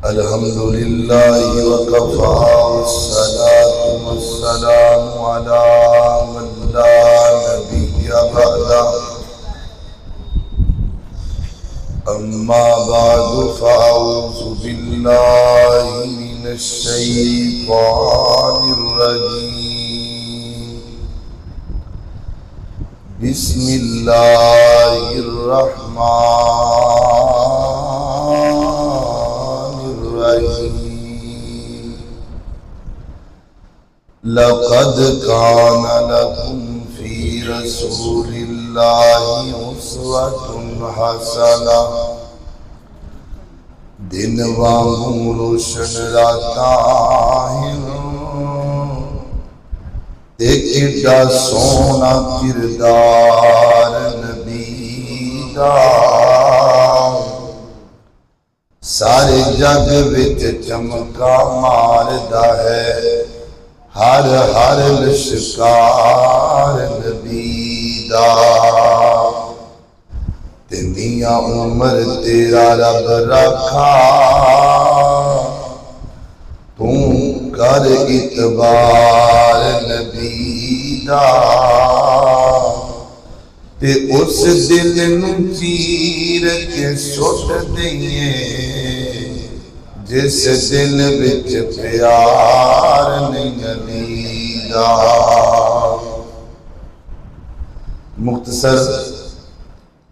الحمد لله وكفى والصلاة والسلام على من لا نبي بعده أما بعد فأعوذ بالله من الشيطان الرجيم بسم الله الرحمن الرحيم لقد كان لكم في رسول الله أسوة حسنة دن وانگوں روشن راتا تے کڈا سونا کردار نبی دا سارے جگ وچ چمکا ماردا ہے ہر ہر لشکار نبی دا تے میاں عمر تیرا رب رکھا تو کر اتبار نبی دا تے اس دل نو چیر کے سٹ دئیے جس دل وچ پیار نہیں نبی دا مختصر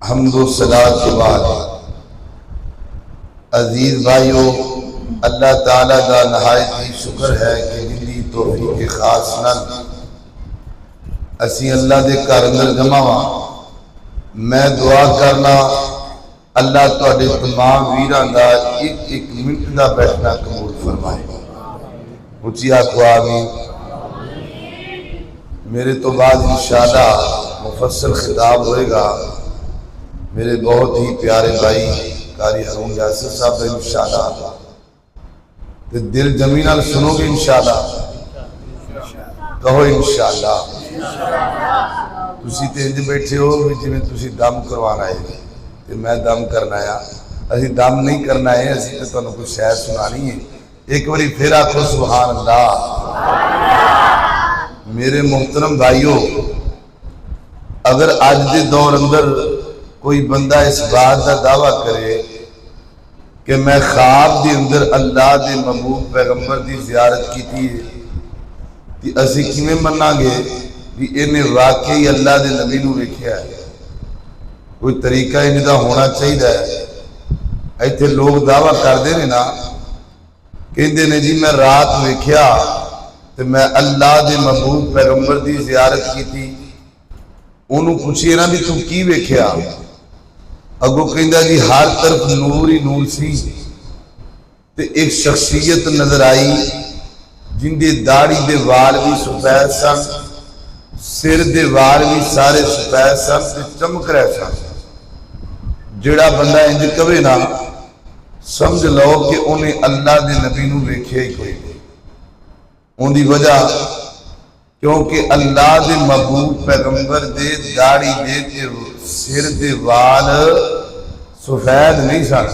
حمد و صلاۃ کے بعد عزیز بھائیو اللہ تعالیٰ دا نہایت ہی شکر ہے کہ ملی توفیق خاص نال اسی اللہ دے گھر اندر جمع ہاں میں دعا کرنا اللہ تواڈے تمام ویراں دا ایک منٹ دا بیٹھنا قبول فرمائے اچھی آکھو آمین میرے تو بعد انشاءاللہ مفصل خطاب ہوئے گا میرے بہت ہی پیارے بھائی قاری ہارون یاسر صاحب انشاءاللہ تے دل جمی نال سنو گے انشاءاللہ کہو انشاءاللہ تسی تے انج بیٹھے ہو جی میں تسی دم کروانا ہے تے میں دم کرنا ہے اسی دم نہیں کرنا ہے اسی تے تانوں کچھ شاید سنانی ہے ایک باری پھر آکھو سبحان اللہ میرے محترم بھائیو اگر آج دے دور اندر کوئی بندہ اس بات کا دعویٰ کرے کہ میں خواب دی اندر اللہ دے محبوب پیغمبر دی زیارت کی تھی کہ اسی کیویں مننا گے کہ انہیں واقعی اللہ دے نبی نو ویکھیا ہے کوئی طریقہ انہیں دا ہونا چاہیے ایتھے لوگ دعویٰ کر دے نا کہندے نے جی میں رات ویکھیا تے میں اللہ دے محبوب پیغمبر دی زیارت کی تھی انہوں پوچھئے نا بھی تم کی ویکھیا اگو کہندہ جی ہر طرف نور ہی نور سی تے ایک شخصیت نظر آئی جن دے داڑھی دے وال بھی سفید سن سر دے وال بھی سارے سفید سن تے چمک رہے سن جڑا بندہ انج کہے نا سمجھ لو کہ انہیں اللہ دے نبی نو ویکھیا ہی کوئی نہیں ان دی وجہ کیونکہ اللہ دے محبوب پیغمبر دے داڑھی دے سر دے وال سفید نہیں سن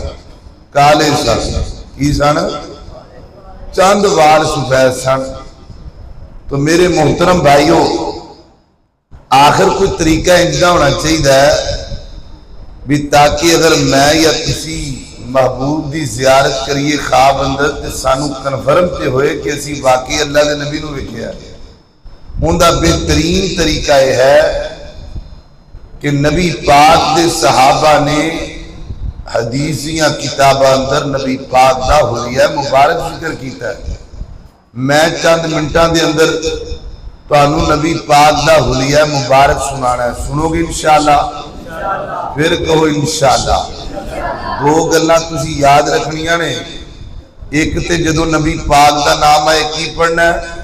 کالے سن کی سن چند وال سفید سن تو میرے محترم بھائیو آخر کوئی طریقہ انجا ہونا چاہیے بھی تاکہ اگر میں یا کسی محبوب دی زیارت کریے خواب اندر تے سانو کنفرم تے ہوئے کہ اسی واقعی اللہ دے نبی نو ویکھیا ہے ان دا بہترین طریقہ یہ ہے کہ نبی پاک دے صحابہ نے حدیثیاں کتابہ اندر نبی پاک دا حلیہ مبارک ذکر کیتا ہے میں چند منٹاں دے اندر تو انہوں نبی پاک دا حلیہ مبارک سنانا ہے سنو گے انشاءاللہ پھر کہو انشاءاللہ دو گلنا تسی یاد رکھنیاں نے ایک تے جدو نبی پاک دا نام ہے کی پڑھنا ہے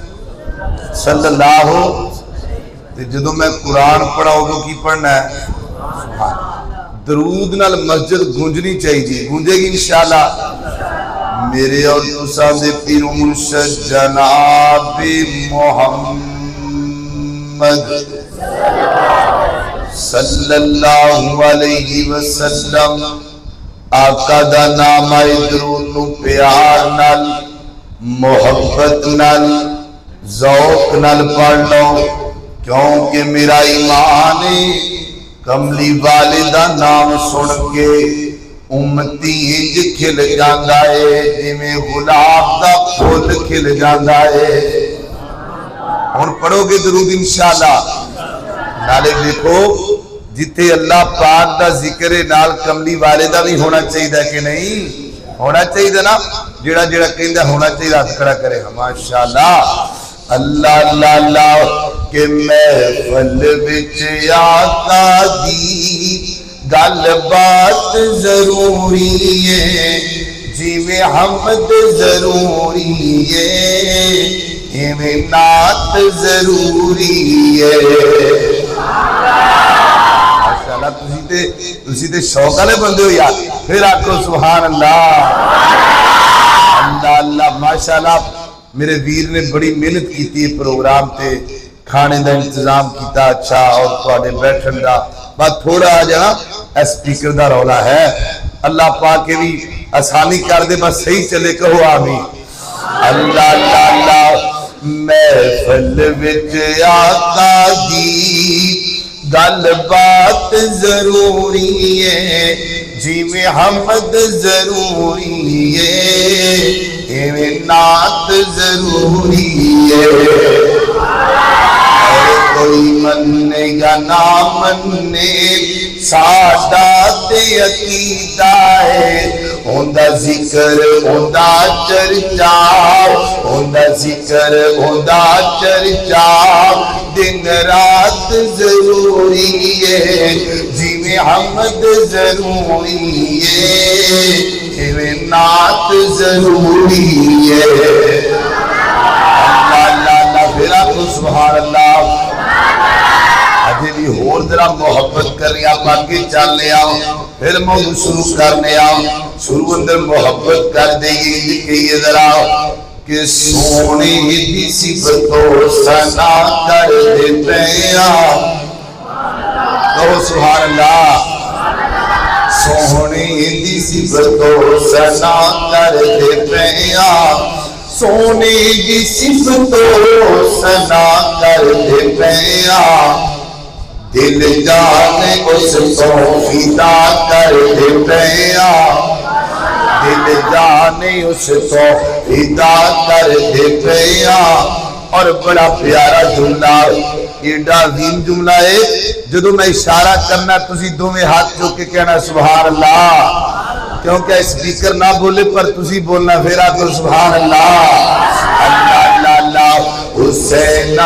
صلی اللہ تے جدو میں قرآن پڑھا ہو کی پڑھنا ہے درود نال مسجد گونجنی چاہیے گونجے گی انشاءاللہ میرے اور تساں دے پیر مرشد جناب محمد صلی اللہ علیہ وسلم آقا دا نام آئے درود نو پیار نال محبت نال ذوق نال پڑھ لو، کیونکہ میرا ایمان کملی والدہ نام سن کے امتی انج کھل جاندہ ہے جی غلاب دا پھول کھل جاندہ ہے۔ اور پڑھو گے درود انشاءاللہ۔ نالے دیکھو جتے اللہ پاک دا ذکر نال کملی والدہ بھی ہونا چاہیے کہ نہیں ہونا چاہیے نا؟ جڑا جڑا کہندہ ہونا چاہیے ہاتھ کھڑا کرے ماشاءاللہ۔ اللہ اللہ اللہ کہ محفل وچ آقا دی گل بات ضروری ہے، جی میں حمد ضروری ہے، ایویں نعت ضروری ہے۔ تسی تے شوق والے بندے ہو یار، پھر آکھو سبحان اللہ۔ اللہ اللہ ماشاءاللہ میرے ویر نے بڑی محنت کیتی ہے پروگرام تے، کھانے دا انتظام کیتا اچھا، اور تواڈے بیٹھن دا بات تھوڑا جہاں اسپیکر دا رولا ہے، اللہ پاک کے بھی آسانی کر دے، بس صحیح چلے کہو آمین۔ اللہ اللہ اللہ محفل وچ آقا دی گل بات ضروری ہے، جی میں حمد ضروری ہے، ایویں نعت ضروری ہے۔ کوئی مننے یا نہ مننے ساڈا تے عقیدہ ہے، اوندا ذکر اوندا چرچا، اوندا ذکر اوندا چرچا، دن رات ضروری ہے، جی میں حمد ضروری ہے، ایویں نعت ضروری ہے۔ اللہ اللہ پھر آخو سبحان اللہ۔ اجے بھی ہور ذرا محبت کرنی، آپ آگے چلنے آؤ، پھر موضوع شروع کرنے آؤ، شروع اندر محبت کر دئیے کہیے ذرا کہ سونے دی صفتوں ثنا کر دیتے ہیں، کہو سبحان اللہ۔ سونے دی صفتوں ثنا کر دیتے ہیں، سونے دی صفتوں ثنا کر دیتے ہیں، دل جانے اس کو فدا کر دیتے ہیں، دل جانے اس کو فدا کر دیتے ہیں۔ اور بڑا پیارا جملہ، ایڈا عظیم جملہ ہے، جدو میں اشارہ کرنا تسی دو میں ہاتھ جو کے کہنا سبحان اللہ، کیونکہ سپیکر نہ بولے پر تسی بولنا پھر آکو سبحان اللہ۔ اللہ اللہ اللہ حسین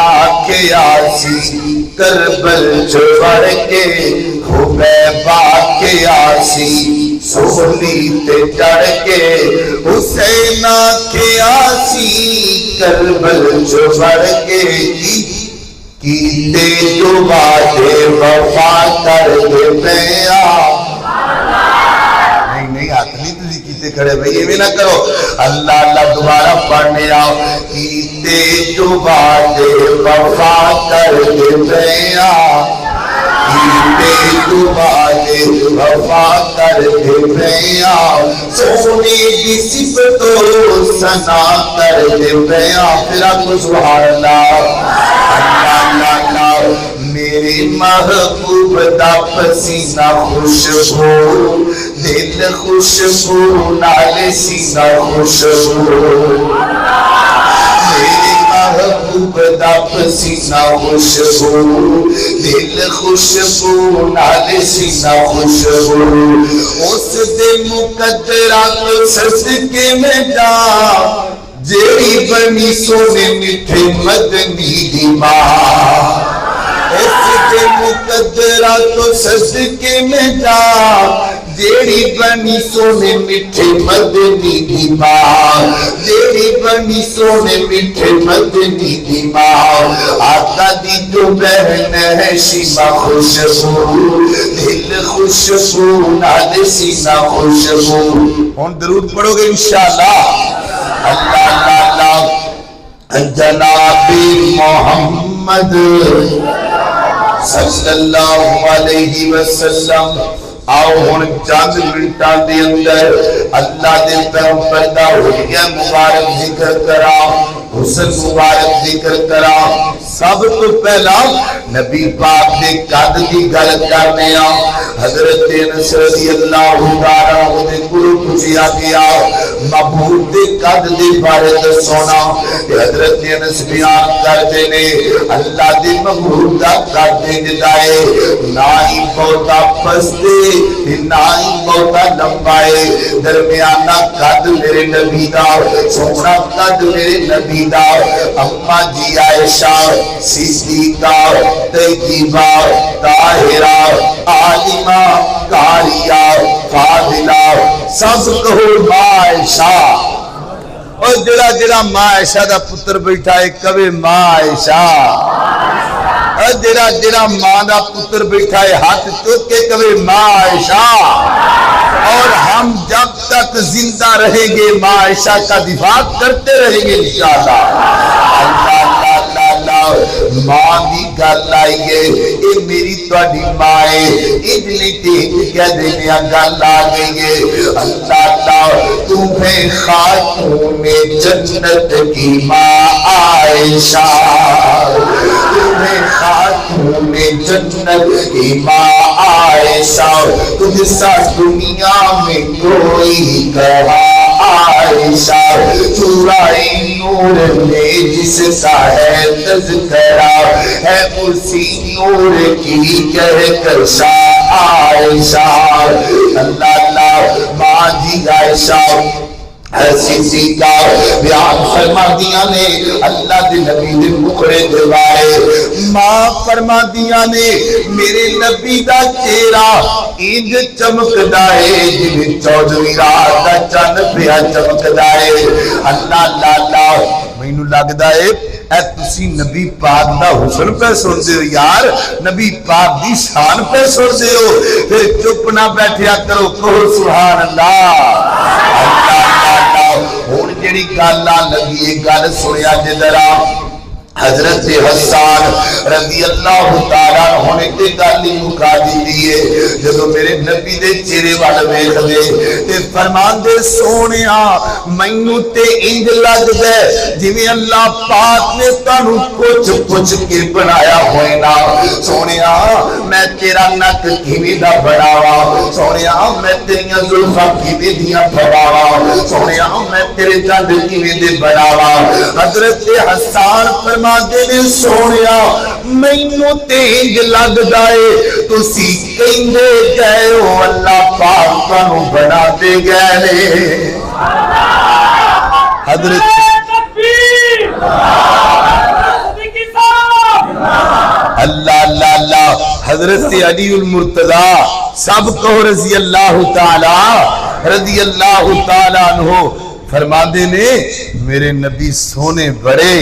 کے آسی کربل چڑھ کے، حبیبہ کے آسی سولی تے چڑھ کے، حسین کے آسی کربل چڑھ کے، کیتے جو وعدے وفا کر دیتے ہیں۔ نہیں ہاتھ نہیں تجھے کیتے کھڑے بھائی، یہ بھی نہ کرو۔ اللہ اللہ دوبارہ پڑھنے آؤ، کیتے جو وعدے وفا کر دیتے ہیں، کیتے جو وعدے وفا کر دیتے ہیں، سونے کی صفتوں ثنا کر دیتے ہیں۔ پھر آپ کو سبحان اللہ۔ اللہ اللہ اللہ میرے محبوب دا پسینہ خوشبو، دل خوشبو نال سینہ خوشبو، میرے محبوب دا پسینہ خوشبو، دل خوشبو نال سینہ خوشبو، اس دے مقدرات صدقے میں جا، جیڑی بنی سونے میٹھے مدنی دی ماں، اس کے مقدرات صدقے میں جا، جیڑی بنی سونے میٹھے مدنی دی ماں، جیڑی بنی سونے میٹھے مدنی دی ماں، آقا دی جو بہن ہے شیما خوشبو، دل خوشبو نال سینہ خوشبو۔ ہن درود پڑھو گے انشاءاللہ۔ اللہ اللہ اللہ جناب محمد صلی اللہ علیہ وسلم. آؤ ہن چند منٹاں دے اندر اللہ دے پیغمبر دا حلیہ مبارک ذکر کرا، حسن مبارک ذکر کرا. سب تو پہلا نبی پاک دے قد دی گل کرنے آ. حضرت انس رضی اللہ تعالیٰ دے کولوں پوچھیا گیا محبوب دے قد دے بارے دسونا. حضرت انس بیان کرتے نے اللہ دے محبوب دا قد جدائے نہ ہی بہتا پستے نہ ہی بہتا لمبائے، درمیانہ قد میرے نبی دا، سونا قد میرے نبی دا. اما جی عائشہ صدیقہ طیبہ طاہرہ عالمہ قاریہ فاضلہ، سب کہو ماں عائشہ. اور جڑا جڑا ماں عائشہ دا پتر بیٹھا ہے کبھی ماں عائشہ. اور جڑا جڑا ماں دا پتر بیٹھا ہے ہاتھ چوک کے کبھی ماں عائشہ. اور ہم جب تک زندہ رہیں گے ماں عائشہ کا دفاع کرتے رہیں گے انشاءاللہ. اللہ اللہ اللہ اللہ. ماں دی گل آئیے اے میری تواڈی ماں ہے، اجلی تے کہہ دینے گل آ گئی ہے. اللہ اللہ تمہیں خاتون جنت کی ماں عائشہ، تمہیں خاتون جنت کی ماں عائشہ، تجھ سا دنیا میں کوئی کہا عائشہ. چورائی نور نے جس کا ہے تذکرہ ہے اسی نور کی کہکشاں عائشہ. اللہ اللہ. ماں جی عائشہ حسیسی کا بیان فرما دیا نے اللہ دے نبی دے مکھڑے دیوارے. ماں فرما دیا نے میرے نبی دا چہرہ انج چمکدا ہے جویں 14ویں رات دا چند پیا چمکدا ہے. اللہ اللہ اللہ. مینوں لگدا ہے اے تسی نبی پاک دا حسن پہ سنتے ہو یار، نبی پاک دی شان پہ سنتے ہو، پھر چپ نہ بیٹھیا کرو، کہو سبحان اللہ. اللہ ہون جڑی گل آ لگی ہے گل سنیا جے ذرا. حضرت حسان رضی اللہ تعالیٰ عنہ نے تے گل ہی مکا دی ہے. جدوں میرے نبی دے چہرے وال ویکھدے تے فرماندے سونیا مینوں تے انج لگدا جویں اللہ پاک نے تانوں کچھ پوچھ کے بنایا ہوئے نا. سونیا میں تیرا نک کیویں دا بناواں، سونیا میں تیریاں زلفاں کیویں دیاں پھڑاواں، سونیا میں تیرے دند کیویں دے بناواں. حضرت حسان فرما دے سونیا مینوں تے انج لگدا اے تسی کہندے گئے ہو اللہ پاک تانوں بنا دے گئے نے. حضرت اللہ اللہ اللہ. حضرت علی المرتضی سب کو رضی اللہ تعالی رضی اللہ تعالی عنہ فرما دے نے میرے نبی سونے بڑے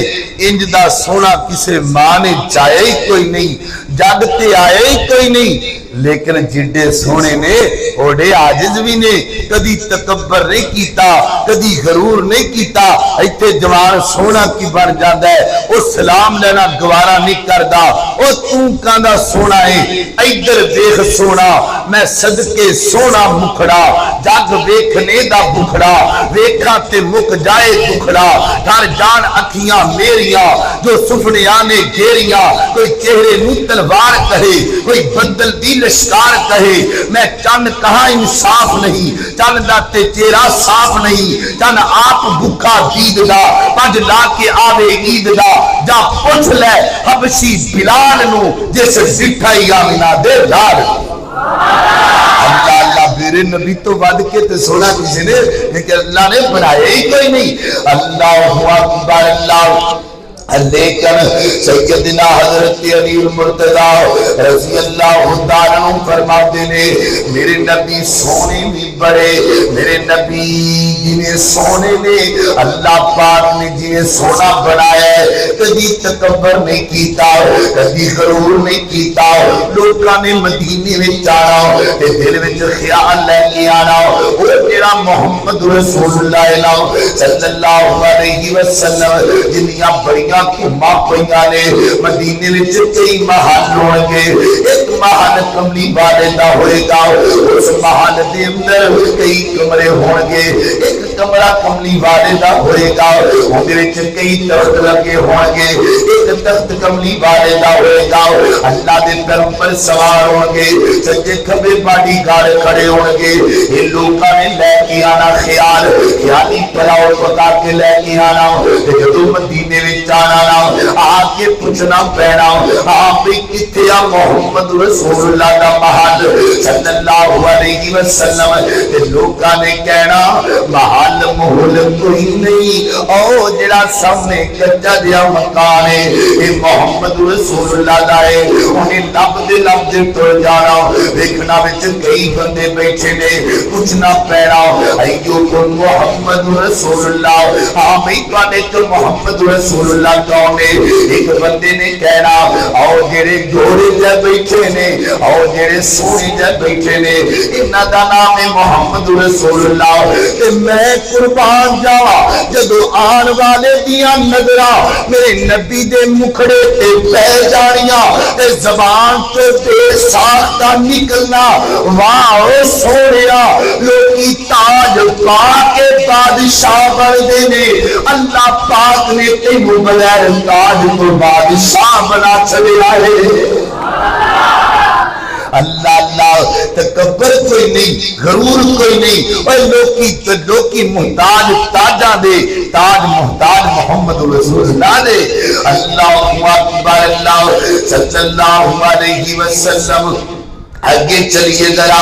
انج دا سونا کسے ماں نے چاہے ہی کوئی نہیں، جگ تے آئے ہی کوئی نہیں. لیکن جڈے سونے نے اوڑے عاجز بھی نے، کدی تکبر نہیں کیتا، کدی غرور نہیں کیتا. ایتھے جوان سونا کی بن جاندا ہے، او سلام لینا گوارا نہیں کردا. او تو کاندا سونا ہے ادھر دیکھ سونا میں صدقے سونا مکھڑا، جگ ویکھنے دا بکھڑا، ویکھاں تے مک جائے دکھڑا. گھر جان اکھیاں میریاں جو سفنیاں نے گھیریاں، کوئی چہرے نو تلوار کہے، کوئی بدل دی لشکار کہے. میں چند کہاں انصاف نہیں، چند دا تے چہرہ صاف نہیں. چند آپ بھکا دید دا پنج لا کے آوے عید دا. جا پوچھ لے حبشی بلال نو جس زٹھائی آمینہ دے دار. اللہ اللہ میرے نبی تو ود کے تے سونا کسی نے لیکن اللہ نے بنایا ہی کوئی نہیں. اللہ اکبر. اللہ لیکن سیدنا حضرت علی المرتضی رضی اللہ تعالیٰ عنہ فرماتے نے میرے نبی سونے بھی بڑے، میرے نبی جنہیں سونے نے اللہ پاک نے جنہیں سونا بنایا ہے کبھی تکبر نہیں کیتا، کبھی غرور نہیں کیتا. لوگاں نے مدینے میں جانا تے دل وچ خیال لے کے آنا او تیرا محمد رسول اللہ صلی اللہ علیہ وسلم جنیاں بڑیاں گڈیاں گھما پئیاں نے مدینے وچ کئی محل ہون گے ایک محل کملی والے دا ہوئے گا اس محل دے اندر کئی کمرے ہون گے ایک کمرہ کملی والے دا ہوئے گا اندر وچ کئی تخت لگے ہون گے ایک تخت کملی والے دا ہوئے گا اللہ دے پیغمبر سوار ہون گے سجے کھبے باڈی گارڈ کھڑے ہون گے یہ لوکاں نے لے کے آنا خیالی پلاؤ پکا کے لے کے آنا جدوں مدینے وچ آنا آ کے پوچھنا پینا آپ کتنے آ محمد رسول اللہ دا محل صلی اللہ علیہ وسلم لوکاں نے کہنا محل محل کوئی نہیں او جڑا سامنے کچا جہا مکان ہے یہ محمد رسول اللہ دا ہے انہیں لب دے ٹر جانا دیکھنا وچ کئی بندے بیٹھے نے پوچھنا پینا ایو کون محمد رسول اللہ ہاں بھائی تواڈے تو محمد رسول اللہ کون ہے ایک بندے نے کہنا او جڑے گھوڑے تے بیٹھے نے او جڑے سونے تے بیٹھے نے انہاں دا نام ہے محمد رسول اللہ تے میں قربان جاواں جدوں آن والے دیاں نظراں میرے نبی دے مکھڑے تے پہ جانیاں تے زبان تے بے ساختہ نکلنا واہ سونیا لوکی تاج پا کے بادشاہ بندے نے اللہ پاک نے تینوں بغیر تاج تو بادشاہ بنا چلیا ہے اللہ اللہ تکبر کوئی نہیں غرور کوئی نہیں اور لوکی محتاج تاجاں دے تاج محتاج محمد رسول اللہ دے اللہ اکبر اللہ صلی اللہ علیہ وسلم آگے چلیے ذرا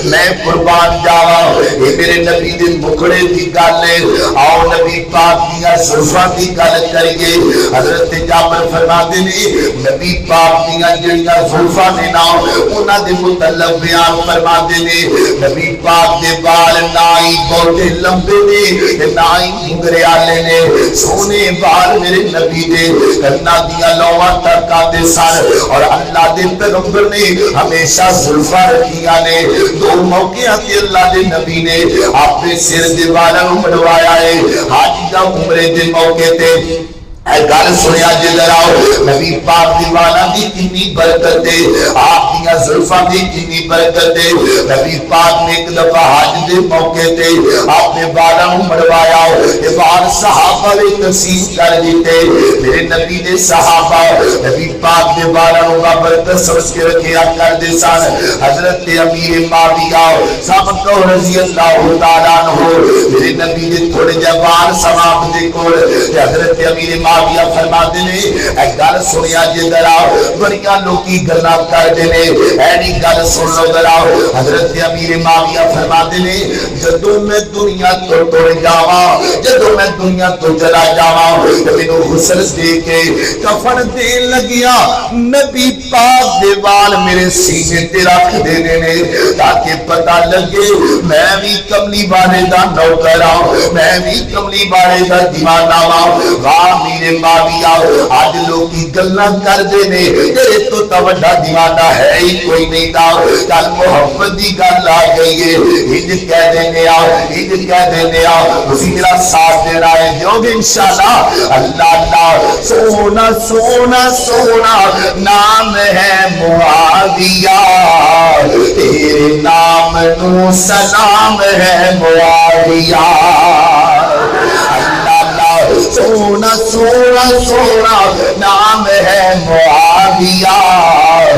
میں قربان جاواں یہ میرے نبی دے مکھڑے دی گل ہے آؤ نبی پاک دیاں زلفاں دی گل کریے حضرت جابر فرماتے نے نبی پاک دیاں جڑیاں زلفاں نے نا انہاں دے متعلق بیان فرماتے نے نبی پاک دے بال نہ ہی بہت لمبے نے نہ ہی گھنگرے والے نے سونے بال میرے نبی دے کنا دیاں لواں تک آتے سن اور اللہ دے پیغمبر نے ہمیشہ زلفہ رکھیاں نے دو موقع آتی اللہ دے نبی نے اپنے سر دے والا مڑوایا ہے حاجی دا عمرے دے موقع تے اے گل سنیا جے ذرا نبی پاک دی والا دی کتنی برکت ہے آپ دی زلفاں دی کتنی برکت ہے نبی پاک نے ایک دفعہ حج دے موقع تے آپ نے والا مڑوایا یہ بار صحابہ نے تقسیم کر دیتے میرے نبی دے صحابہ نبی پاک دے والا برکت سمجھ کے رکھیا کر دے سن حضرت امیر معاویہ صاحب کو رضی اللہ تعالیٰ عنہ میرے نبی دے تھوڑے جوان صحابہ دے کول حضرت امیر معاویہ فرماتے نے اے گل سنیا جے ذرا بڑیاں لوکی گلاں کردے نے ایڑی گل سن لو ذرا حضرت امیر معاویہ فرماتے نے جدوں میں دنیا تو ٹر جاواں جدوں میں دنیا تو چلا جاواں مینوں غسل دے کے کفن دین لگیا نبی پاک دے وال میرے سینے تے رکھ دینے نے تاکہ پتہ لگے میں بھی کملی والے دا نوکر ہاں میں بھی کملی والے دا دیوانہ ہاں واہ میرے معاویہ آج لوگ کی گلاں کر دینے تیرے تو توڑا دیوانہ ہے ہی کوئی نہیں دا کل محمد دی گل آ گئی ہے ہج کہہ دینے اسی میرا ساتھ دینا ہے جو بھی انشاءاللہ اللہ اللہ سونا سونا سونا نام ہے معاویہ تیرے نام نو سلام ہے معاویہ سونا سونا سونا نام ہے معاویہ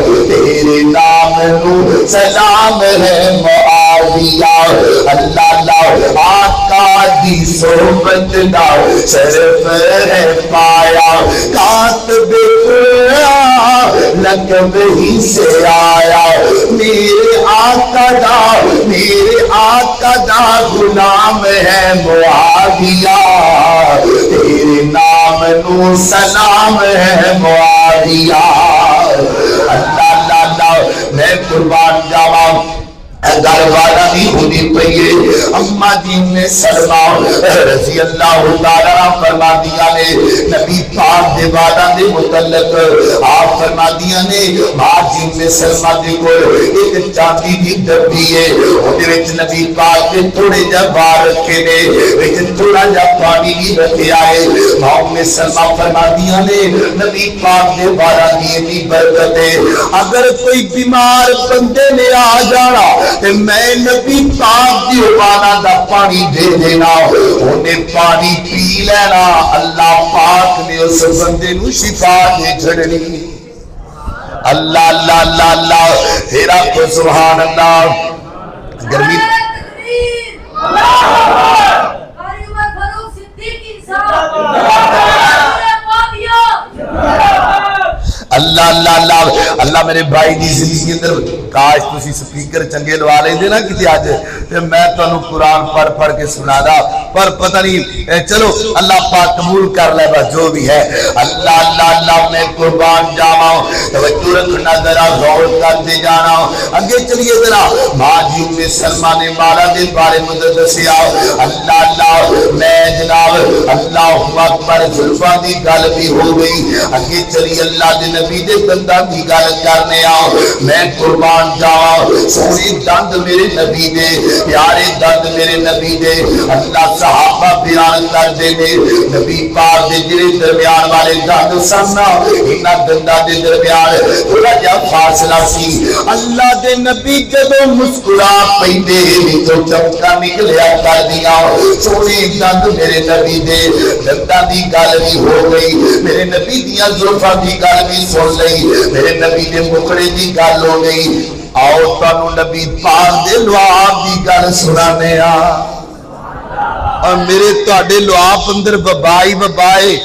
تیرے نام نو سلام ہے معاویہ اللہ اللہ آقا دی صحبت دا شرف ہے پایا کاتب لقب ہی سے آیا میرے آقا دا غلام ہے معاویہ تیرے نام نو سلام ہے معاویہ اللہ اللہ اللہ میں قربان جاواں گھر والا نہیں ہونی پئیے اما جی نے سلمہ رضی اللہ تعالیٰ فرما دیا نے نبی پاک دے والا دے متعلق آپ فرما دیا نے ماں جی نے سلمہ دے کو ایک چاندی دی ڈبی ہے اودے وچ نبی پاک نے تھوڑے جا بار رکھے نے لیکن تھوڑا جا پانی بھی رکھیا ہے ماں نے سلمہ فرما دیا نے نبی پاک دے والا دی برکت ہے اگر کوئی بیمار بندے نے آ جانا تے میں نبی پاک دی والا دا پانی دے دینا انہیں پانی پی لینا اللہ پاک نے اس بندے نو شفا دے چھڑنی اللہ اللہ اللہ اللہ تیرا کو سبحان اللہ گرمی اللہ اللہ اللہ اللہ میرے بھائی دی زندگی اندر کاش تسی سپیکر چنگے لوا لے دینا کسی آج تے میں تانوں قرآن پڑھ کے سنا دا پر پتہ نہیں چلو اللہ پاک قبول کر لے بس جو بھی ہے اللہ اللہ اللہ میں قربان جاواں توجہ رکھنا ذرا غور کرتے جانا اگے چلیے ذرا ماں جی ام سلمہ نے مالا دے بارے میں دسیا اللہ اللہ میں جناب اللہ اکبر زلفاں دی گل بھی ہو گئی اگے چلیے اللہ دے نبی دے بندہ دی گل کرنے آؤ میں قربان جاواں سونے دند میرے نبی دے پیارے دند میرے نبی دے اللہ صحابہ بیان کر دے نے نبی پاک دے جڑے درمیان والے دند سننا انہاں دنداں دے درمیان تھوڑا جا فاصلہ سی اللہ دے نبی جدوں مسکرا پیندے تو چمکا نکلیا کر دیا سونے دند میرے نبی دے دنداں دی گل بھی ہو گئی میرے نبی دیاں زلفاں دی گل بھی سن لئی میرے نبی دے مکھڑے دی گل ہو گئی آؤ تانوں نبی پاک دے لعاب دی گل سنانے آ اور میرے تواڈے لعاب اندر وبائی وبائے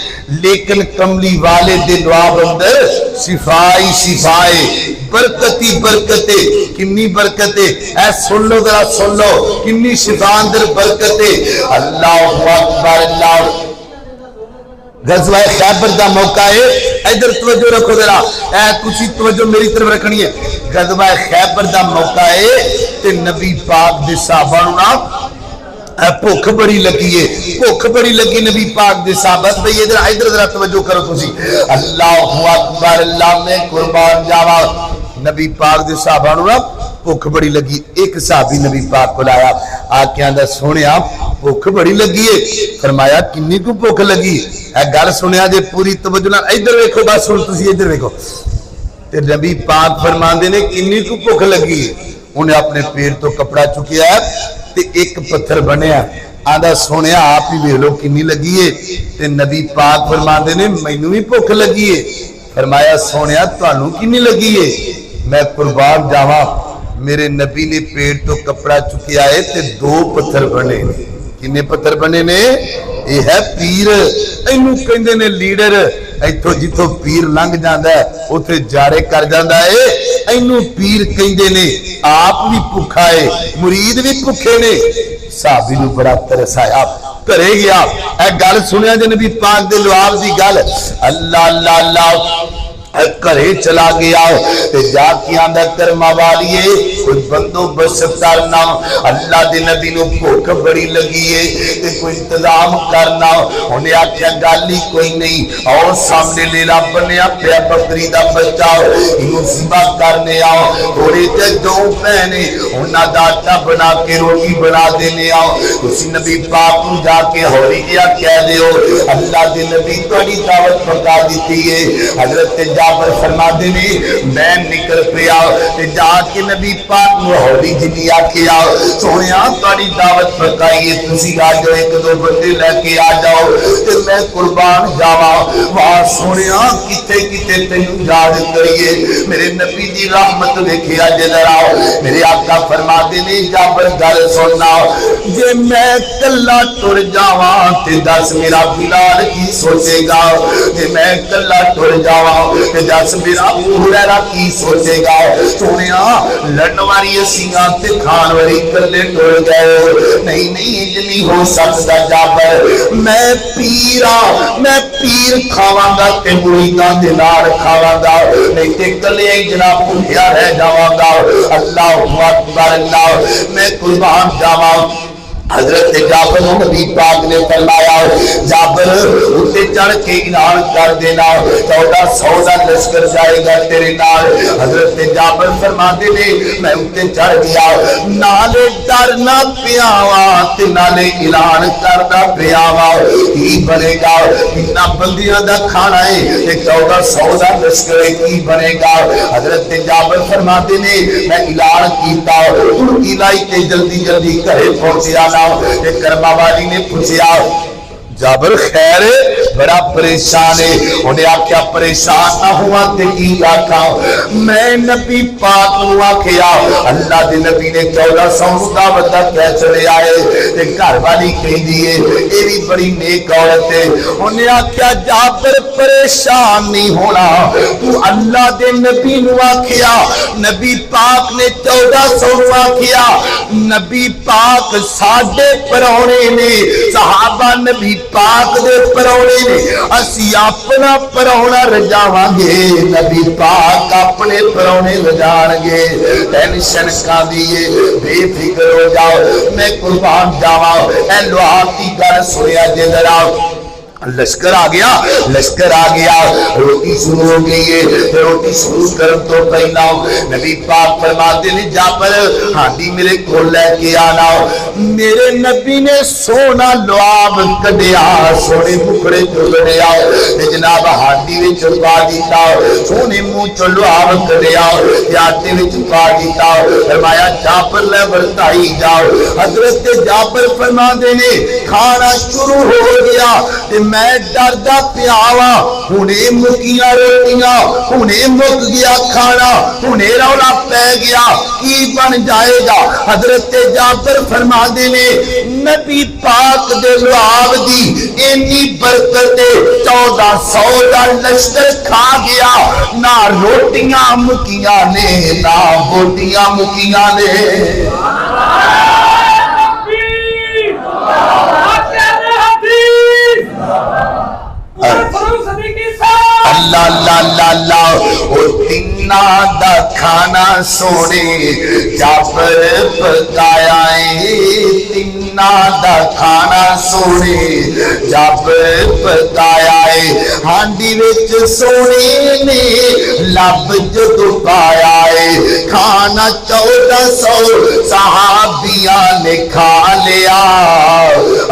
لیکن کملی والے دے لعاب اندر شفائی شفائے برکتی برکتے کنی برکتے اے سن لو ذرا سن لو کنی شفا اندر برکتے اللہ اکبر اللہ غزوہ خیبر دا موقع ہے ادھر توجہ رکھو ذرا اے تسی توجہ میری طرف رکھنی ہے غزوہ خیبر دا موقع ہے تے نبی پاک دے صحابہ نوں نا بھوک بڑی لگی ہے بھوک بڑی لگی نبی پاک دے صحابہ بھئی ادھر ذرا توجہ کرو تسی اللہ اکبر اللہ میں قربان جاواں نبی پاک دے صحابہ نوں نا بھوک بڑی لگی ایک صحابی نبی پاک کو لایا آکے آندا سونیا بھوک بڑی لگی ہے فرمایا کنی کو بھوک لگی اے گل سنیا جے پوری توجہ نال ادھر ویکھو بس سن تسی ادھر ویکھو تے نبی پاک فرماندے نے کنی کو بھوک لگی ہے انہیں اپنے پیر تو کپڑا چکیا ہے تے ایک پتھر بنیا آندا سونیا آپ ہی ویکھ لو کنی لگی ہے تے نبی پاک فرماندے نے مینوں بھی بھوک لگی ہے فرمایا سونیا تانوں کنی لگی ہے میں قربان جاواں میرے نبی نے پیٹ تو کپڑا چکیا ہے تے دو پتھر بنے کنے پتھر بنے نے یہ ہے پیر اینو کہندے نے لیڈر ایتھوں جتھوں پیر لنگ جاندا ہے اوتھے جارے کر جاندا ہے اینو پیر کہندے نے آپ بھی بھوکا ہے مرید بھی بھوکے نے صحابی نو بڑا ترس آیا کرے گیا اے گل سنیا جے نبی پاک دے لعاب دی گل اللہ اللہ اللہ کرے چلا گیا جا کے آندا کرما والیے کوئی بندوبست کرنا اللہ دے نبی نو بھوک بڑی لگی ہے تے کوئی انتظام کرنا انہیں آکھیا گل ہی کوئی نہیں اور سامنے لیلا بنیا پیا بکری دا بچہ اینو ذبح کرنے آؤ تھوڑے تے دو پہنے انہاں دا آٹا بنا کے روٹی بنا دینے آؤ اسی نبی پاک نو جا کے ہولی جیا کہہ دیو اللہ دے نبی تہاڈی دعوت پکا دیتی ہے حضرت جابر فرما دینے میں نکل پیا تے جا کے نبی پاک نو ہولی جنی آکے آؤ سونیا تہاڈی دعوت پکائیے تسی آ جاؤ ایک دو بندے لے کے آ جاؤ تے میں قربان جاواں واہ سونیا کتے کتے تینوں یاد کریے میرے نبی دی رحمت ویکھیا جے ذرا میرے آقا فرما دینے جابر گل سننا جے میں کلا ٹر جاواں تے دس میرا بلال کی سوچے گا جے میں کلا ٹر جاواں تے دس میرا ابو ہریرہ کی سوچے گا سونیا لڑن والی اسیاں تے کھان والی کلے ٹر گئے نہیں نہیں نہیں ہو سکتا جابر میں پیر کھاواں گا تے مریداں دے نال کھاواں گا نہیں تے کلے جناب بھوکیا رہ جاواں گا اللہ اکبر اللہ میں قربان جاواں حضرت جابر نبی پاک نے فرمایا جابر اٹھے چڑھ کے اعلان کر دینا 1400 کا لشکر جائے گا تیرے نال حضرت جابر فرماتے نے میں اٹھے چڑھ گیا نالے ڈرنا پیاوا تے نالے اعلان کرنا پیاوا کی بنے گا کتنا بندیاں دا کھانا ہے تے 1400 کا لشکر کی بنے گا حضرت جابر فرماتے نے میں اعلان کیتا اڑکی لائی تے جلدی جلدی گھر پہنچیا کرما والی نے پوچھا جابر خیر ہے بڑا پریشان ہے انہیں آکھیا پریشان نہ ہوا تے کی آکھا میں نبی پاک نو آکھیا اللہ دے نبی نے 1400 دعوت کہہ چلے آئے تے گھر والی کہہ دیے اے بھی بڑی نیک عورت ہے انہیں آکھیا جابر پریشان نہیں ہونا تو اللہ دے نبی نو آکھیا نبی پاک نے 1400 نو آکھیا نبی پاک ساڈے پرونے نے صحابہ نبی پاک دے پرونے نے اسی اپنا پرونا رجاواں گے نبی پاک اپنے پرونے رجان گے ٹینشن کا دیے بے فکر ہو جاؤ میں قربان جاواں اے لوہا کی گل سنیا جے ذرا لشکر آ گیا روٹی شروع ہو گئی ہے روٹی شروع کرن تو پہلا نبی پاک فرماتے ہیں جابر ہانڈی میرے کو لے کے آنا میرے نبی نے سونا لعاب کڈیا سونے مکھڑے چلیا جناب ہانڈی وچ پا دیتا سونے منہ چ لعاب کڈیا آٹے وچ پا دیتا فرمایا جابر لے برتائی جاؤ حضرت جابر فرماتے ہیں کھانا شروع ہو گیا میں ڈردا پیاوا ہنے مکیاں روٹیاں ہنے مک گیا کھانا ہنے رولا پہ گیا کی بن جائے گا حضرت جابر فرماتے نے نبی پاک دے لعاب دی اینی برکت 1400 دا لشکر کھا گیا نہ روٹیاں مکیاں نے نہ بوٹیاں مکیاں نے اللہ اللہ اللہ اللہ اور تینا دا کھانا سونے جابر پکایا ہے تینا دا کھانا سونے جابر پکایا ہے ہانڈی وچ سونے نے لب جدو پایا ہے کھانا 1400 صحابیاں نے کھا لیا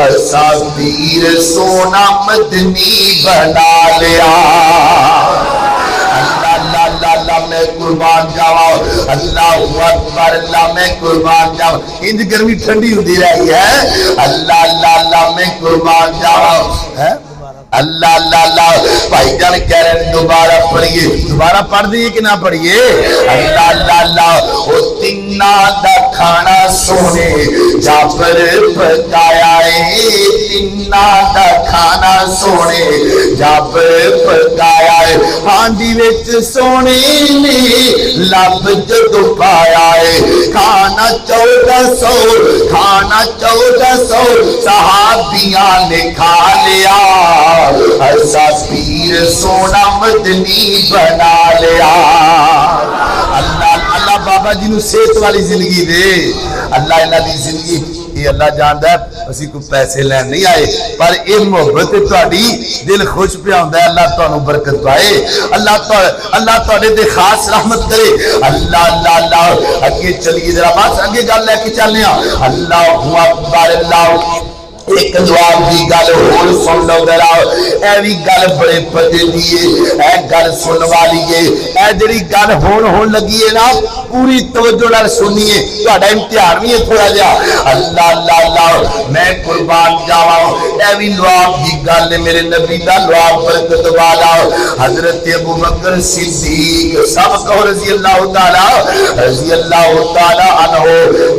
اساطیر سونا مدنی بنا لیا اللہ میں قربان جاؤ اللہ اکبر اللہ میں قربان جاؤ انج گرمی ٹھنڈی ہوتی رہی ہے اللہ اللہ اللہ میں قربان جاؤ اللہ اللہ اللہ بھائی جان کہہ رہے ہیں دوبارہ پڑھیے دوبارہ پڑھ دیئے کہ نہ پڑھیے اللہ اللہ اللہ او تینا دا کھانا سونے جابر پکایا ہے تینا دا کھانا سونے جابر پکایا ہے ہانڈی وچ سونے نے لب جدو پایا ہے کھانا 1400 کھانا 1400 صحابیاں نے کھا لیا ایسا پیر سونا مدنی بنا لیا اللہ اللہ بابا جی نو صحت والی زندگی دے اللہ انہاں دی زندگی یہ اللہ جاندا ہے اسی کو پیسے لین نہیں آئے پر اے محبت تہاڈی دل خوش پیا ہوندا ہے اللہ تانوں برکت پائے اللہ تہاڈے تے خاص رحمت کرے اللہ اللہ اللہ اگے چلیے ذرا بس اگے گل لے کے چلنے ہاں اللہ اکبر اللہ ایک جواب دی گل ہور سن لو ذرا اے وی گل بڑے پتے دی اے گل سن والی ہے اے جڑی گل ہون لگی ہے نا پوری توجہ نال سنیے تہاڈا امتحان وی ہے تھوڑا جا اللہ اللہ اللہ میں قربان جاواں اے وی لعاب دی گل میرے نبی دا لعاب برکت والا حضرت ابو بکر صدیق سب کو رضی اللہ تعالی عنہ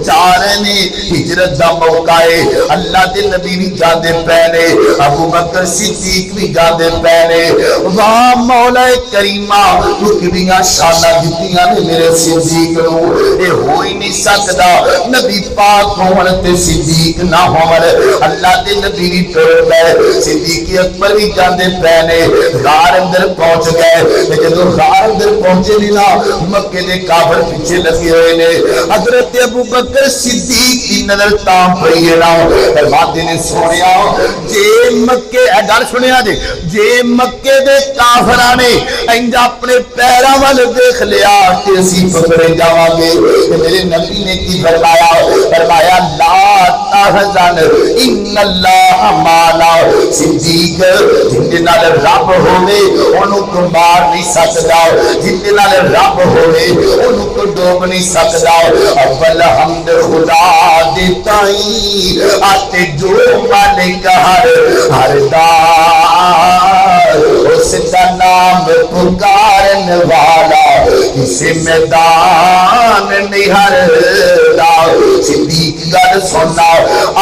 چار نے ہجرت دا موقع ہے اللہ دے نبی بھی جاندے پینے، ابو بکر صدیق بھی جاندے پینے. واہ مولا کریمہ تو کبھیاں شانہ دیتیاں نے میرے صدیق نو. اے ہو ہی نہیں سکتا نبی پاک ہون تے صدیق نہ ہون. اللہ دے نبی بھی ٹر گئے، صدیق اکبر بھی جاندے پینے. غار اندر پہنچ گئے، لیکن وہ غار اندر پہنچے نہیں نا، مکے دے کافر پیچھے لگے ہوئے نے. حضرت ابو بکر صدیق کی نظر تام پئی ہے نا. فرماتے نے سونیا جے مکے گل سنیا جے مکے دے کافراں نے انج اپنے پیراں ول دیکھ لیا کہ اسی پکڑے جاواں گے. میرے نبی نے کی فرمایا؟ فرمایا لا تحزن ان اللہ معنا. صدیق جن دے نال رب ہوے اونوں کو مار نہیں سکدا، جن دے نال رب ہوے اونوں کو ڈوب نہیں سکدا. اول حمد خدا دے تائیں آتے جو مالک ہر دا اس کا نام پکارن والا کسی میدان نہیں ہردا. صدیق گل سننا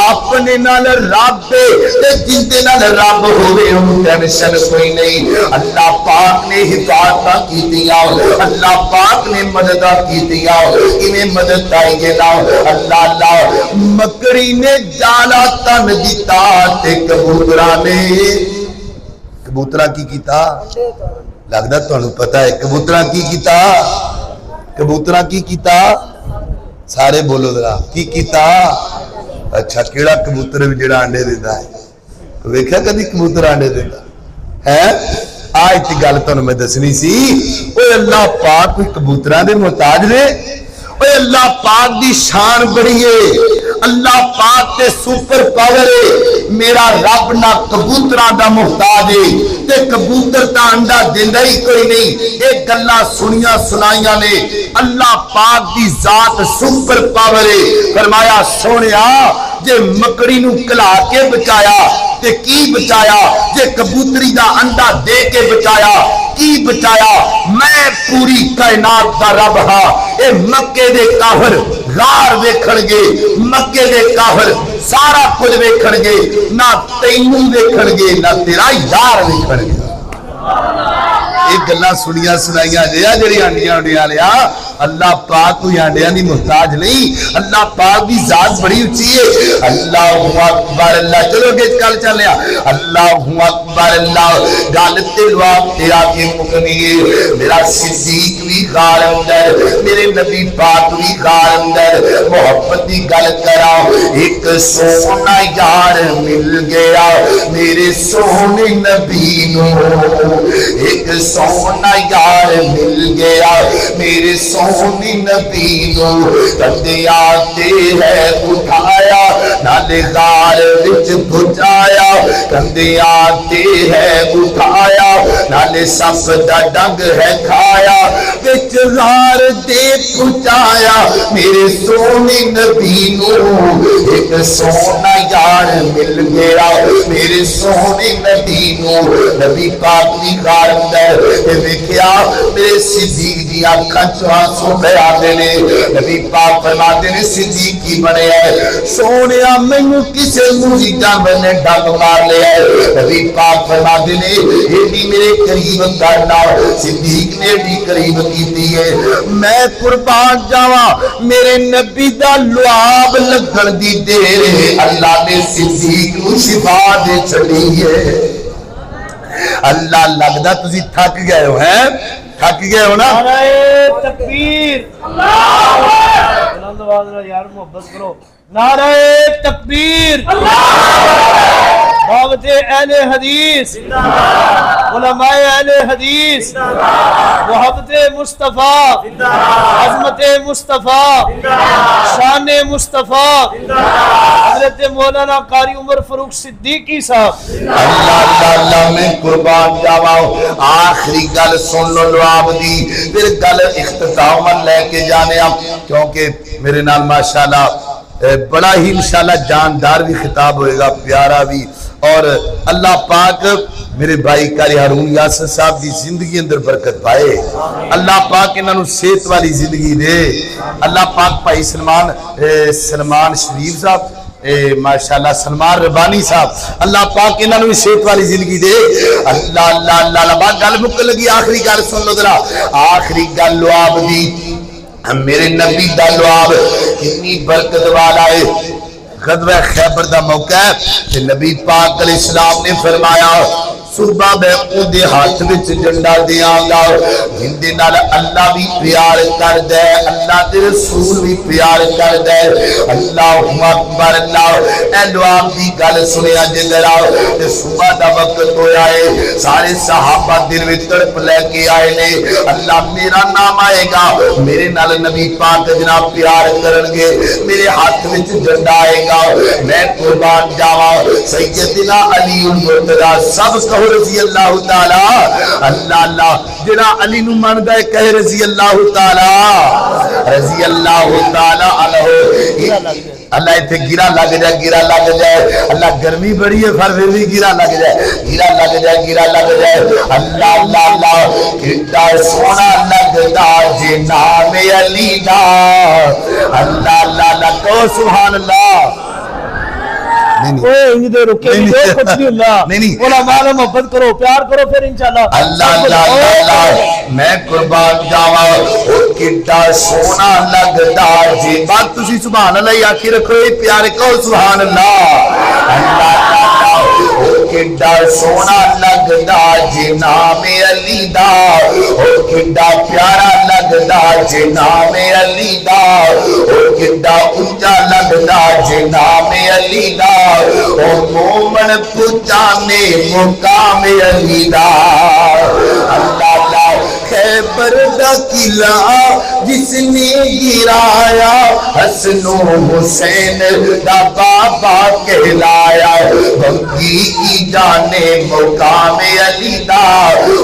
اپنے نال رب تے جن دے نال رب ہوے اونوں ٹینشن کوئی نہیں. اللہ پاک نے حفاظت کیتیاں، اللہ پاک نے مدد کیتیاں. انہیں مدد آئی گے نا اللہ اللہ مکڑی نے جالا تن دیتا تے کبوترا نے کبوترا کی کیتا. لگدا تانوں پتہ ہے کبوترا کی کیتا؟ کبوترا کی کیتا؟ سارے بولو ذرا کی کیتا. اچھا کیڑا کبوتر بھی جڑا انڈے دیندا ہے؟ ویکھیا کدی کبوتر انڈے دیندا ہے؟ آج تی گل تانوں میں دسنی سی. اوے اللہ پاک کوئی کبوتراں دے محتاج نے؟ اوے اللہ پاک دی شان بڑی ہے، اللہ پاک تے سپر پاور ہے. میرا رب نہ کبوتراں دا محتاج ہے تے کبوتر دا انڈا دیندا ہی کوئی نہیں. ایک گلاں سنیاں سنائیاں نے. اللہ پاک دی ذات سپر پاور ہے. فرمایا سونیا جے مکڑی نو کلا کے بچایا تے کی بچایا، جے کبوتری دا انڈا دے کے بچایا کی بچایا. میں پوری کائنات دا رب ہاں. اے مکے دے کافر غار ویکھن گے، مکے دے کافر سارا کچھ ویکھن گے، نہ تینوں ویکھن گے نہ تیرا یار ویکھن گے. ایک گلاں سنیاں سنائیاں جیا جڑی آنڈیاں اڈیاں لیا. اللہ پاک کوئی آنڈیاں دی محتاج نہیں. اللہ پاک دی ذات بڑی اونچی ہے. اللہ اکبر اللہ. چلو گے کل چلیا اللہ اکبر اللہ. گل تلوا تیرا کے مکنی ہے. میرا صدیق بھی غار اندر، میرے نبی پاک بھی غار اندر. محبت دی گل کرا. ایک سونا یار مل گیا میرے سونے نبی نو. ایک سونا یار مل گیا میرے سونی نبی نو. کندے آتے ہے اٹھایا نالے غار وچ پہنچایا. کندے آتے ہے اٹھایا نالے سپ دا ڈنگ ہے کھایا. وچ غار دے پہنچایا میرے سونی نبی نو. ایک سونا یار مل گیا میرے سونی نبی نو. نبی پاک دی غار اندر دیکھیا میرے صدیق دی آنکھاں چوں آنسو بہ آندے نے. نبی پاک فرماتے نے صدیق کی بنے ہے سونیا مینوں کسے موزی جانور نے ڈنگ مار لیا ہے. نبی پاک فرماتے نے ایڈی میرے قریب کرنا. صدیق نے ایڈی قریب کیتی ہے. میں قربان جاواں میرے نبی دا لعاب لگن دی دیر ہے. اللہ نے صدیق نو شفا دے چھڑی ہے. اللہ لگدا تسی تھک گئے ہو ہیں؟ تھک گئے ہو نا؟ نعرہ تکبیر. اللہ بلند آواز نال یار محبت کرو. نعرہ تکبیر. دعوت اہل حدیث، علماء اہل حدیث، محبت مصطفیٰ، عظمت مصطفیٰ، شان مصطفیٰ، حضرت مولانا قاری عمر فاروق صدیقی صاحب. اللہ اللہ میں قربان جاواں. آخری گل سن لو لعاب دی، پھر گل اختتام لے کے جانے ہم، کیونکہ میرے نال ماشاءاللہ بڑا ہی انشاءاللہ جاندار بھی خطاب ہوئے گا، پیارا بھی. اور اللہ پاک میرے بھائی قاری ہارون یاسر صاحب دی زندگی اندر برکت پائے. اللہ پاک انہاں نوں صحت والی زندگی دے. اللہ پاک بھائی سلمان شریف صاحب اے ماشاءاللہ سلمان ربانی صاحب اللہ پاک انہاں نوں بھی صحت والی زندگی دے اللہ اللہ اللہ اللہ بات گل مک لگی آخری گل سن لو ذرا آخری گل لعاب دی میرے نبی دا لعاب کتنی برکت والا ہے غزوہ خیبر دا موقع ہے کہ نبی پاک علیہ السلام نے فرمایا صبح میں اودے ہاتھ وچ جھنڈا دیاں گا جندے نال اللہ بھی پیار کردا ہے اللہ دے رسول بھی پیار کردا ہے اللہ اکبر اللہ اے لعاب دی گل سنیا جے ذرا تے صبح دا وقت ہویا ہے سارے صحابہ دل وچ تڑپ لے کے آئے نے اللہ میرا نام آئے گا میرے نال نبی پاک جناب پیار کرن گے میرے ہاتھ وچ جھنڈا آئے گا میں قربان جاواں سیدنا علی المرتضی سب کہو رضی اللہ تعالی اللہ اللہ جڑا علی نو مندا ہے کہے رضی اللہ تعالی رضی اللہ تعالی عنہ اللہ ایتھے گرا لگ جائے اللہ گرمی بڑی ہے پھر بھی گرا لگ جائے اللہ اللہ اللہ کتنا سونا لگدا جے نام علی دا اللہ اللہ اللہ کو سبحان اللہ محبت کرو پیار کرو پھر انشاءاللہ اللہ اللہ میں قربان جاواں او کڈا سونا لگدا جے بات تسی سبحان اللہ آکھی رکھو پیار کو سبحان اللہ اللہ اللہ او کڈا سونا لگدا جے نام علی دا او کڈا پیارا لگدا جے نام علی دا او کڈا اونچا لگدا جے نام علی دا او مومن پہچانے مقام علی دا اللہ اللہ خیبر دا قلعہ جس نے گرایا حسن و حسین دا بابا کہلایا بنگی کی جانے مقام علی دا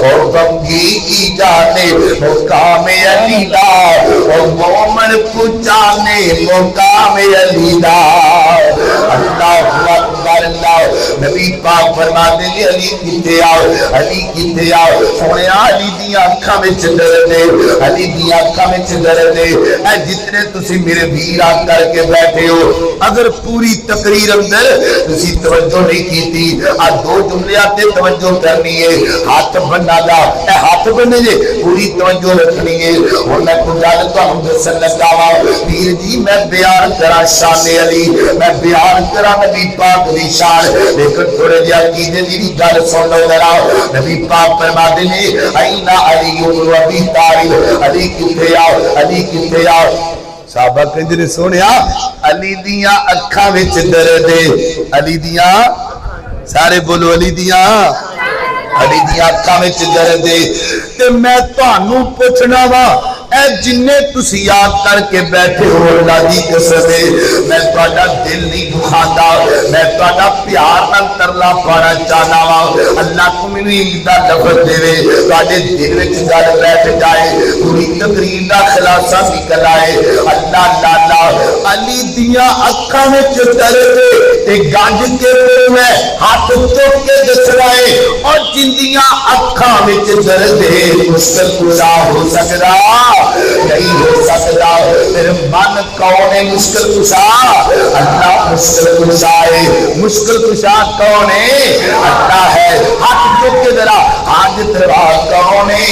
اور بنگی کی جانے مقام علی دا اور مومن پہچانے مقام علی دا اللہ اکبر اللہ نبی پاک فرماتے ہیں علی کتے آؤ علی کتے آؤ سونے علی دیاں اکھاں وچ ڈر دے علی دیاں اکھاں وچ ڈر دے اے جتنے تسی میرے ویر آ کر کے بیٹھے ہو اگر پوری تقریر اندر تسی توجہ نہیں کیتی آ دو جملے تے توجہ کرنی ہے ہاتھ بننا دا اے ہاتھ بننے جے پوری توجہ رکھنی ہے اور میں کو گل تانوں دسن لگا وا پیر جی میں بیان کراں شان علی میں بیان کراں نبی پاک دی شان لیکن تھوڑے جی عقیدے دی گل سن لو ذرا نبی پاک فرماتے ہیں اینا علی و ابی طالب علی کتے آؤ علی کتے آؤ صحابہ کہندے نے سونیا علی دیاں اکھاں وچ درد علی دیاں سارے بولو علی دیاں علی دیاں اکھاں وچ درد تے میں تانوں پوچھنا وا اے جننے تسی یاد کر کے بیٹھے ہو اللہ دی قسم ہے میں تہاڈا دل نہیں دکھاندا میں تہاڈا پیار نال ترلا پانا چاہنا وا اللہ کو مینوں ایک دا لفظ دے تہاڈے دل وچ گل بیٹھ جائے پوری تقریر دا خلاصہ نکل آئے اللہ اللہ علی دیاں اکھاں وچ درد تے گنج کے میں ہاتھ چوک کے دسنا ہے اور جندیاں اکھاں وچ درد مشکل کشا ہو سکدا نہیں ہو سکتا پھر من کون ہے مشکل کشا اللہ مشکل کشا ہے مشکل کشا کون ہے اللہ ہے ہاتھ چوک کے ذرا حاجت روا کون ہے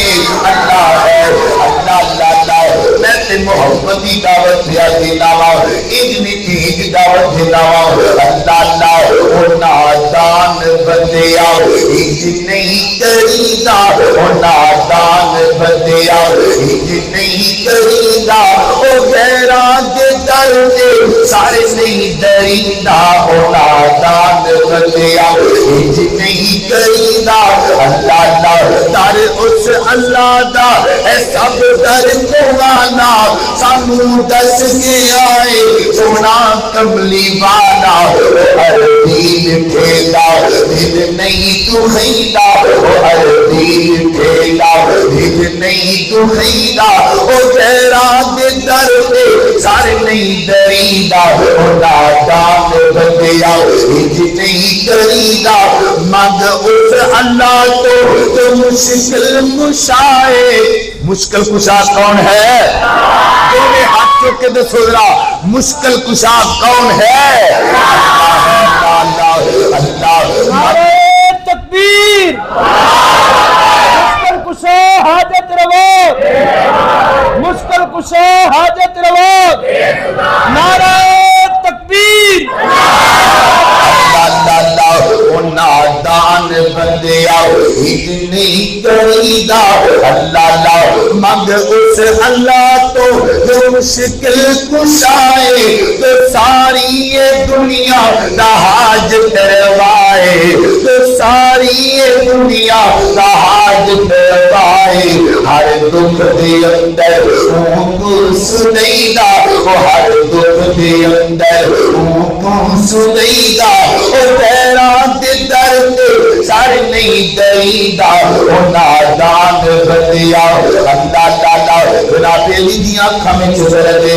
اللہ ہے اللہ اللہ اللہ میں تے محبت کی دعوت دینا وا اتنی چیز دعوت دینا وا اللہ اللہ او نادان بندے آؤ نہیں کریدا او نادان بندے آؤ نہیں کریدا او غیران دے در دے سارے نہیں ڈریندا او نادان بندے آؤ نہیں کریدا اللہ اللہ در اس اللہ دا اے سب در کوانا سانو دس کے آئے سونا کملی والا ہر دین ٹھیلا دل نہیں تو خیلا ہر دین ٹھیلا دل نہیں تو خیلا او غیران دے در دے سارے نہیں دریدا نادان بندیا انج نہیں کریدا مانگ اس اللہ تو جو مشکل کشائے مشکل کشا کون ہے دونوں ہاتھ چوک کے دسو ذرا مشکل کشا کون ہے اللہ اللہ نعرہ تکبیر مشکل کشا حاجت روا مشکل کشا حاجت روا نعرہ تکبیر نادان بندیا اتنی کریدا اللہ اللہ مانگ اس اللہ تو جو مشکل کشائے تو ساری یہ دنیا دا حاجت روائے تو ساری یہ دنیا دا حاجت روائے ہر دکھ دے اندر تو سنیدا ہر دکھ دے اندر تو سنیدا تیرا درد سر نہیں دریدا نادان بندیا اللہ تعالی جناب علی دی آنکھاں میں نظر دے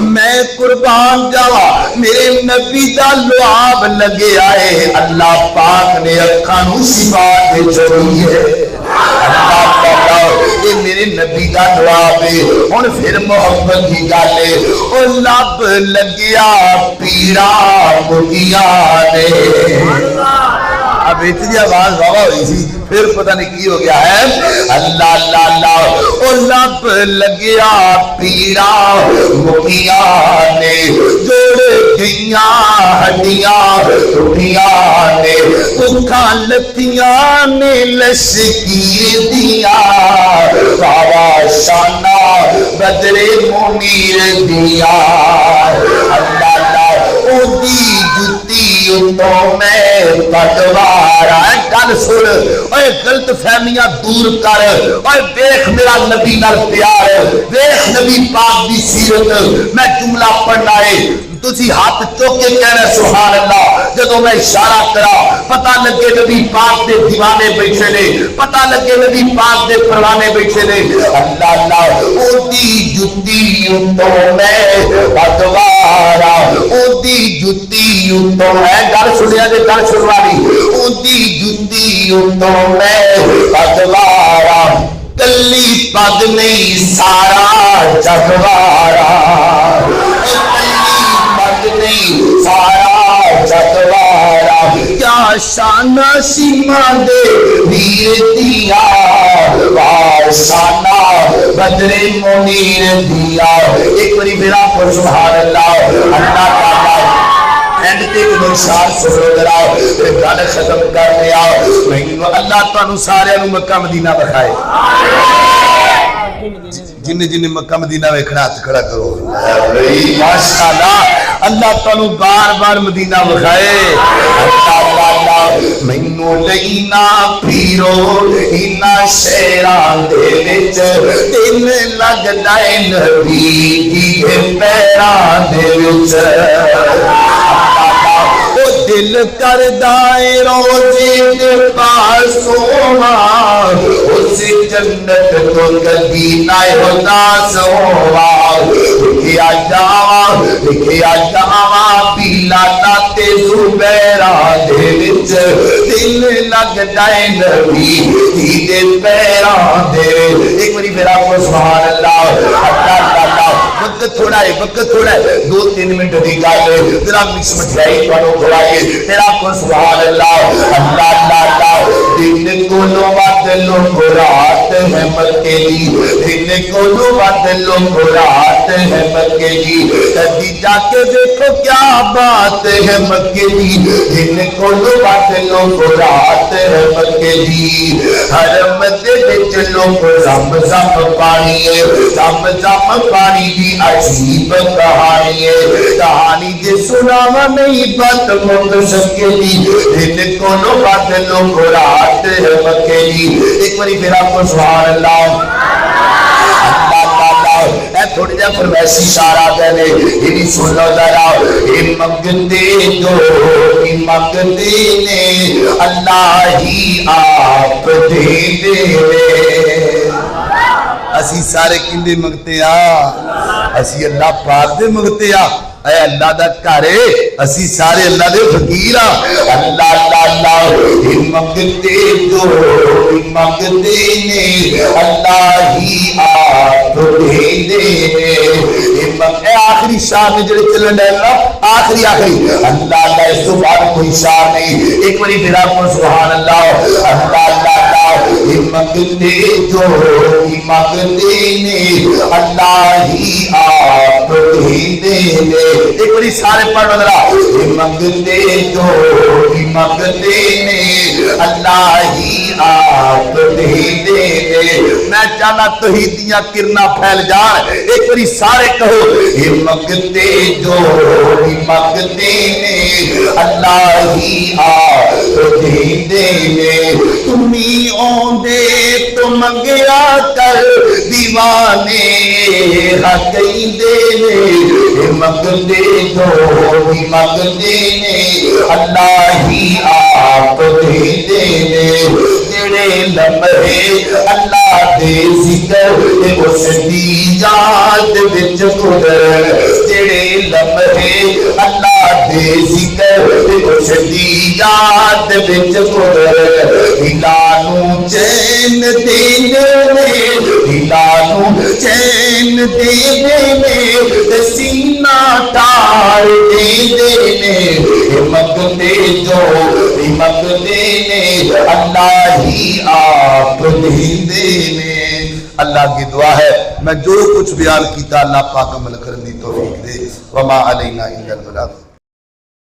میں قربان جاواں میرے نبی دا لعاب لگے آئے اللہ پاک نے اکھاں نوں شفا دے چھوڑی ہے اللہ تعالی یہ میرے نبی دا لعاب ہے ہن پھر محبت دی گل ہے او لب لگیا پیڑا مٹیاں نے اب اتنی آواز بابا ہوئی تھی پھر پتہ نہیں کی ہو گیا ہے اللہ اللہ اللہ او لب لگیا پیڑا مٹیاں نے جوڑ گئیاں ہڈیاں ٹوٹیاں نے دکھاں لتیاں نے لشکی دیا بابا شانہ بدرے منیر دیا اللہ اللہ او دی جتی تو میں پٹوارا گل سن اوے غلط فہمیاں دور کر اوے دیکھ میرا نبی نال پیار دیکھ نبی پاک دی سیرت میں جملہ پڑھنا ہے تسی ہاتھ چوک کے کہنا سبحان اللہ جدوں میں اشارہ کرا پتہ لگے نبی پاک دے دیوانے بیٹھے نے پتہ لگے نبی پاک دے پروانے بیٹھے نے اللہ اللہ او دی جتی تو میں پٹوارا او دی جتی تو میں گل سنیا جے گل سنوانی او دی جتی تو میں پٹوارا کلی پگ نہیں سارا جگوارا نہیں سارا جگوارا کیا شان سیما دے ویر دیا وارسانہ بدر منیر دیا ایک بری میرا پر سبحان اللہ اللہ تعالی اینڈ تک نشان سنو ذرا گل ختم کر لیا اللہ تعالی سارے نو مکہ مدینہ بخائے جن جن مکہ مدینہ ویکھنا ہاتھ کھڑا کرو ماشاءاللہ اللہ تعالی بار بار مدینہ بخائے اللہ مینوں لینا پیرو اینا شہراں دے وچ دل لگدا اے نبی دی پیراں دے وچ دل کردائے روزے دے پاس ہوا اس جنت تو کبھی نہ اداس ہوا لکھیا جاواں پیلا تے زبیرہ دے وچ دل لگدا اے نبی دے پیراں دے ایک باری میرا کو سبحان اللہ اللہ وقت تھوڑا ہے 2-3 منٹ دی گل ہے ذرا مکس مٹھائی تانوں کھلائے تیرا کو سبحان اللہ اللہ اللہ دن کو لو بدلو رات ہے مکے دی دن کو لو بدلو رات ہے مکے دی کبھی جا کے دیکھو کیا بات ہے مکے دی دن کو لو بدلو رات ہے مکے دی حرم دے وچ لوگ زم زم پانی ہے زم زم پانی دی عجیب کہانی ہے کہانی جے سناوا نہیں بات مند سکے دی دن کو لو بدلو رات ہے مکے دی ایک باری پھر آپ کو سبحان اللہ اے تھوڑی جا فرمائشی اشارہ دینے یہ سن لو ذرا مانگتے نے اللہ ہی آپ دے دے اسی سارے کندے منگتے ہاں؟ اسی اللہ پاک دے منگتے ہاں۔ اے اللہ دا کارے اسی سارے اللہ دے فقیر ہاں۔ اللہ اللہ اللہ منگتے جو منگتے نے اللہ ہی آپ دے دے۔ اے آخری شاہ میں جڑے چلن ہے اللہ آخری اللہ اللہ اس تو بعد کوئی شاہ نہیں۔ ایک بڑی بلا کو سبحان اللہ اللہ اللہ اللہ منگتے جو منگتے نے اللہ ہی آپ دے دے۔ ایک بڑی سارے پڑھ بدلا منگتے جو منگتے نے اللہ ہی آپ دے دے۔ میں چاہنا توحیدیاں کرنا پھیل جان ایک بڑی سارے کہو منگتے جو منگتے نے اللہ ہی آپ دے دے۔ تمہیں اوندے تو منگیا کر دیوانے حقی دے نے۔ منگتے جو منگتے نے اللہ ہی آپ دے دے۔ جڑے لمحے اللہ دے ذکر اس دی یاد وچ گزر۔ جڑے لمحے اللہ دے ذکر اس دی یاد وچ گزر۔ دلانوں چین دینے میں دلانوں چین دینے میں سینہ ٹار دے نے۔ منگتے جو منگتے نے اللہ ہی آپ دے نے۔ اللہ کی دعا ہے میں جو کچھ بیان کیتا اللہ پاک عمل کرنے کی توفیق دے۔ وما علینا الا البلاغ۔